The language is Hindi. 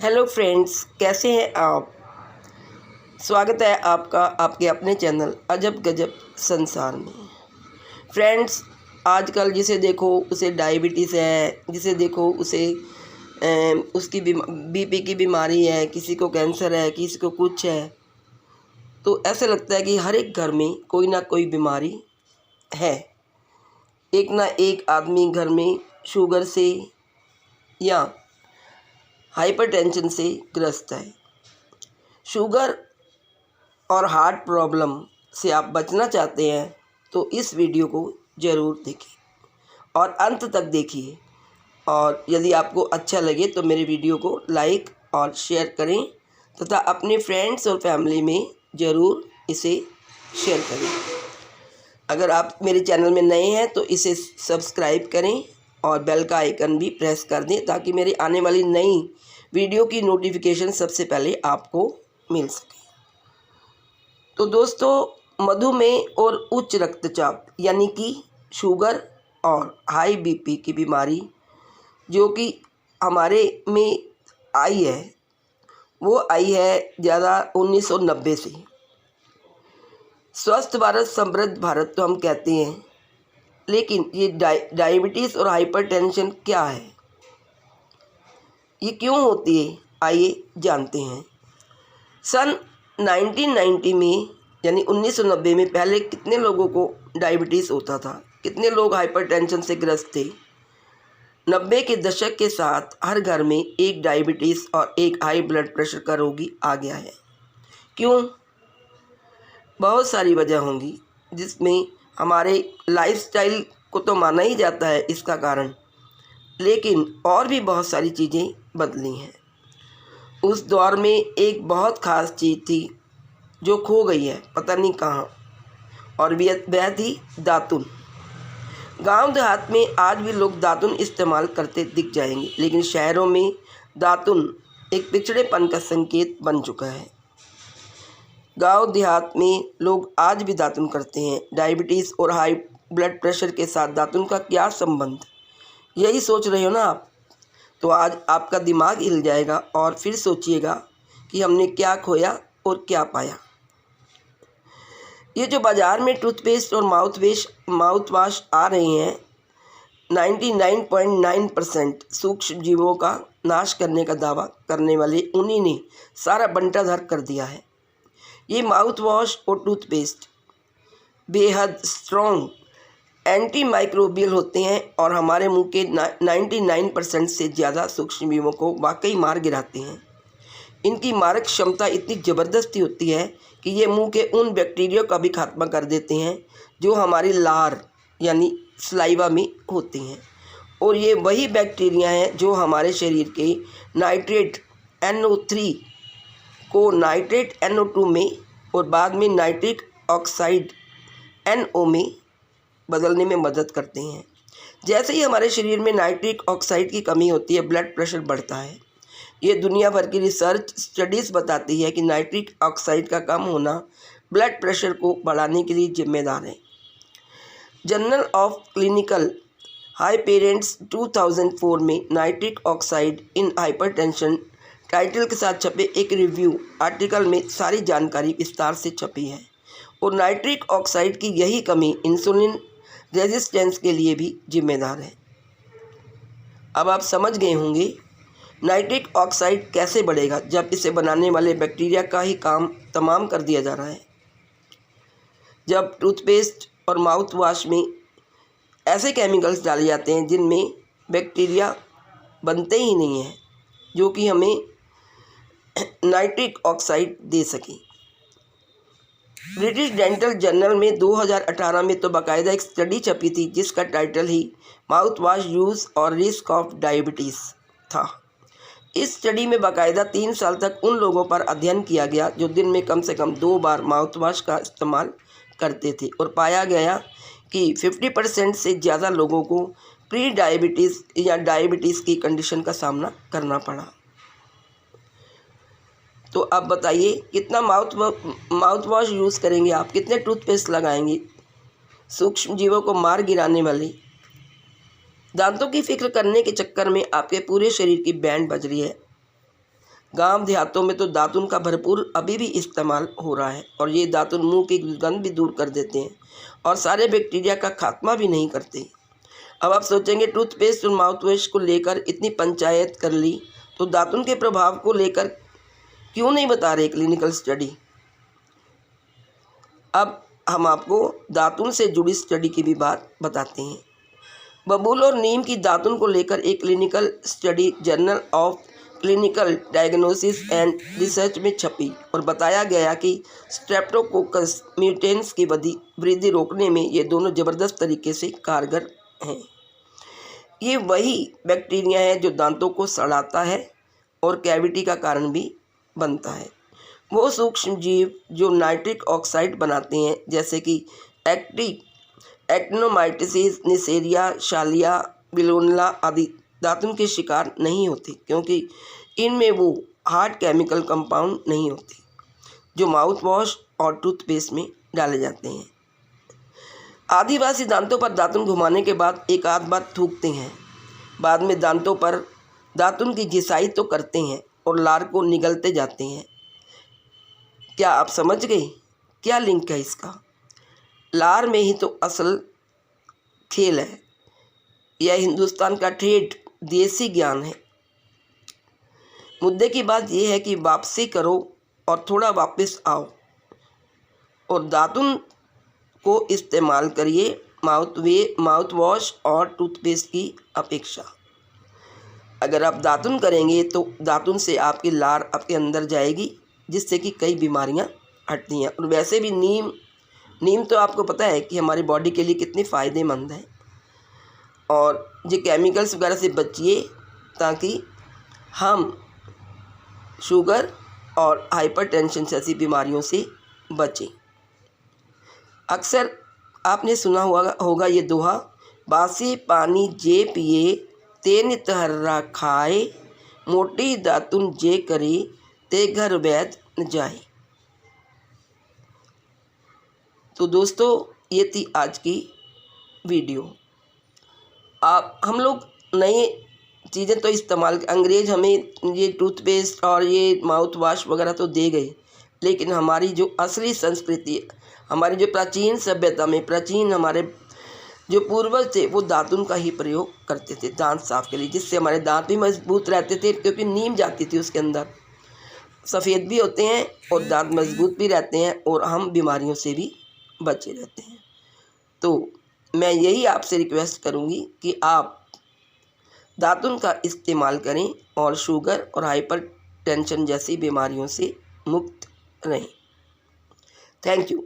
हेलो फ्रेंड्स, कैसे हैं आप। स्वागत है आपका आपके अपने चैनल अजब गजब संसार में। फ्रेंड्स, आजकल जिसे देखो उसे डायबिटीज़ है, जिसे देखो उसे उसकी बीपी की बीमारी है, किसी को कैंसर है, किसी को कुछ है। तो ऐसा लगता है कि हर एक घर में कोई ना कोई बीमारी है। एक ना एक आदमी घर में शुगर से या हाइपरटेंशन से ग्रस्त है। शुगर और हार्ट प्रॉब्लम से आप बचना चाहते हैं तो इस वीडियो को ज़रूर देखें और अंत तक देखिए। और यदि आपको अच्छा लगे तो मेरे वीडियो को लाइक और शेयर करें तथा अपने फ्रेंड्स और फैमिली में ज़रूर इसे शेयर करें। अगर आप मेरे चैनल में नए हैं तो इसे सब्सक्राइब करें और बेल का आइकन भी प्रेस कर दें ताकि मेरी आने वाली नई वीडियो की नोटिफिकेशन सबसे पहले आपको मिल सके। तो दोस्तों, मधुमेह और उच्च रक्तचाप यानी कि शुगर और हाई बीपी की बीमारी जो कि हमारे में आई है, वो आई है ज़्यादा 1990 से। स्वस्थ भारत समृद्ध भारत तो हम कहते हैं, लेकिन ये डायबिटीज़ और हाइपरटेंशन क्या है, ये क्यों होती है, आइए जानते हैं। सन 1990 में यानी 1990 में पहले कितने लोगों को डायबिटीज़ होता था, कितने लोग हाइपरटेंशन से ग्रस्त थे। 90 के दशक के साथ हर घर में एक डायबिटीज़ और एक हाई ब्लड प्रेशर का रोगी आ गया है। क्यों? बहुत सारी वजह होंगी, जिसमें हमारे लाइफस्टाइल को तो माना ही जाता है इसका कारण, लेकिन और भी बहुत सारी चीज़ें बदली हैं। उस दौर में एक बहुत ख़ास चीज़ थी जो खो गई है, पता नहीं कहाँ, और वह थी दातुन। गांव देहात में आज भी लोग दातुन इस्तेमाल करते दिख जाएंगे, लेकिन शहरों में दातुन एक पिछड़ेपन का संकेत बन चुका है। गांव देहात में लोग आज भी दातुन करते हैं। डायबिटीज़ और हाई ब्लड प्रेशर के साथ दातुन का क्या संबंध, यही सोच रहे हो ना आप। तो आज आपका दिमाग हिल जाएगा और फिर सोचिएगा कि हमने क्या खोया और क्या पाया। ये जो बाज़ार में टूथपेस्ट और माउथ वाश आ रहे हैं, 99.9% सूक्ष्म जीवों का नाश करने का दावा करने वाले उन्हीं ने सारा बंटाधर कर दिया है। ये माउथ वॉश और टूथपेस्ट बेहद स्ट्रॉन्ग एंटी माइक्रोबियल होते हैं और हमारे मुंह के 99% से ज़्यादा सूक्ष्म जीवों को वाकई मार गिराते हैं। इनकी मारक क्षमता इतनी ज़बरदस्ती होती है कि ये मुंह के उन बैक्टीरिया का भी खात्मा कर देते हैं जो हमारी लार यानी सलाइवा में होते हैं। और ये वही बैक्टीरिया हैं जो हमारे शरीर के नाइट्रेट NO3 को नाइट्रेट NO2 में और बाद में नाइट्रिक ऑक्साइड NO में बदलने में मदद करते हैं। जैसे ही हमारे शरीर में नाइट्रिक ऑक्साइड की कमी होती है, ब्लड प्रेशर बढ़ता है। ये दुनिया भर की रिसर्च स्टडीज़ बताती है कि नाइट्रिक ऑक्साइड का कम होना ब्लड प्रेशर को बढ़ाने के लिए जिम्मेदार है। Journal of clinical high parents 2004 में नाइट्रिक ऑक्साइड इन हाइपरटेंशन टाइटल के साथ छपे एक रिव्यू आर्टिकल में सारी जानकारी विस्तार से छपी है। और नाइट्रिक ऑक्साइड की यही कमी इंसुलिन रेजिस्टेंस के लिए भी जिम्मेदार है। अब आप समझ गए होंगे नाइट्रिक ऑक्साइड कैसे बढ़ेगा जब इसे बनाने वाले बैक्टीरिया का ही काम तमाम कर दिया जा रहा है। जब टूथपेस्ट और माउथ वॉश में ऐसे केमिकल्स डाले जाते हैं जिनमें बैक्टीरिया बनते ही नहीं हैं जो कि हमें नाइट्रिक ऑक्साइड दे सकें। ब्रिटिश डेंटल जर्नल में 2018 में तो बाकायदा एक स्टडी छपी थी जिसका टाइटल ही माउथ वॉश यूज़ और रिस्क ऑफ डायबिटीज़ था। इस स्टडी में बाकायदा 3 साल तक उन लोगों पर अध्ययन किया गया जो दिन में कम से कम 2 बार माउथ वॉश का इस्तेमाल करते थे, और पाया गया कि 50% से ज़्यादा लोगों को प्री डायबिटीज़ या डायबिटीज़ की कंडीशन का सामना करना पड़ा। तो अब बताइए कितना माउथ वॉश यूज़ करेंगे आप, कितने टूथपेस्ट लगाएंगे सूक्ष्म जीवों को मार गिराने वाले। दांतों की फिक्र करने के चक्कर में आपके पूरे शरीर की बैंड बज रही है। गांव देहातों में तो दातुन का भरपूर अभी भी इस्तेमाल हो रहा है और ये दातुन मुंह की दुर्गंध भी दूर कर देते हैं और सारे बैक्टीरिया का खात्मा भी नहीं करते। अब आप सोचेंगे टूथपेस्ट और माउथ वॉश को लेकर इतनी पंचायत कर ली तो दातुन के प्रभाव को लेकर क्यों नहीं बता रहे क्लिनिकल स्टडी। अब हम आपको दातुन से जुड़ी स्टडी की भी बात बताते हैं। बबूल और नीम की दातुन को लेकर एक clinical study journal of clinical diagnosis and research में छपी और बताया गया कि स्ट्रेप्टोकोकस म्यूटेंस की वृद्धि रोकने में ये दोनों ज़बरदस्त तरीके से कारगर हैं। ये वही बैक्टीरिया है जो दांतों को सड़ाता है और कैविटी का कारण भी बनता है। वो सूक्ष्म जीव जो नाइट्रिक ऑक्साइड बनाते हैं जैसे कि एक्टिनोमाइटिस, निसेरिया, शालिया, बिलोनला आदि दातुन के शिकार नहीं होते क्योंकि इनमें वो हार्ड केमिकल कंपाउंड नहीं होते जो माउथ वॉश और टूथपेस्ट में डाले जाते हैं। आदिवासी दांतों पर दातुन घुमाने के बाद एक आध बार थूकते हैं, बाद में दांतों पर दातुन की घिसाई तो करते हैं और लार को निगलते जाते हैं। क्या आप समझ गए क्या लिंक है इसका? लार में ही तो असल खेल है। यह हिंदुस्तान का ठेठ देसी ज्ञान है। मुद्दे की बात यह है कि वापसी करो और थोड़ा वापस आओ और दातुन को इस्तेमाल करिए माउथ वॉश और टूथपेस्ट की अपेक्षा। अगर आप दातुन करेंगे तो दातुन से आपकी लार आपके अंदर जाएगी जिससे कि कई बीमारियां हटती हैं। और वैसे भी नीम तो आपको पता है कि हमारी बॉडी के लिए कितनी फ़ायदेमंद है। और ये केमिकल्स वगैरह से बचिए ताकि हम शुगर और हाइपरटेंशन जैसी बीमारियों से बचें। अक्सर आपने सुना होगा ये दोहा, बासी पानी जे पिए तेन तहर्रा खाए, मोटी दातुन जे करे ते घर वैद न जाए। तो दोस्तों ये थी आज की वीडियो। हम लोग नई चीज़ें तो इस्तेमाल, अंग्रेज़ हमें ये टूथपेस्ट और ये माउथ वॉश वगैरह तो दे गए, लेकिन हमारी जो असली संस्कृति, हमारी जो प्राचीन सभ्यता में हमारे जो पूर्वज थे वो दातुन का ही प्रयोग करते थे दांत साफ के लिए, जिससे हमारे दांत भी मजबूत रहते थे क्योंकि नीम जाती थी उसके अंदर, सफ़ेद भी होते हैं और दांत मजबूत भी रहते हैं और हम बीमारियों से भी बचे रहते हैं। तो मैं यही आपसे रिक्वेस्ट करूंगी कि आप दातुन का इस्तेमाल करें और शुगर और हाइपर टेंशन जैसी बीमारियों से मुक्त रहें। Thank you.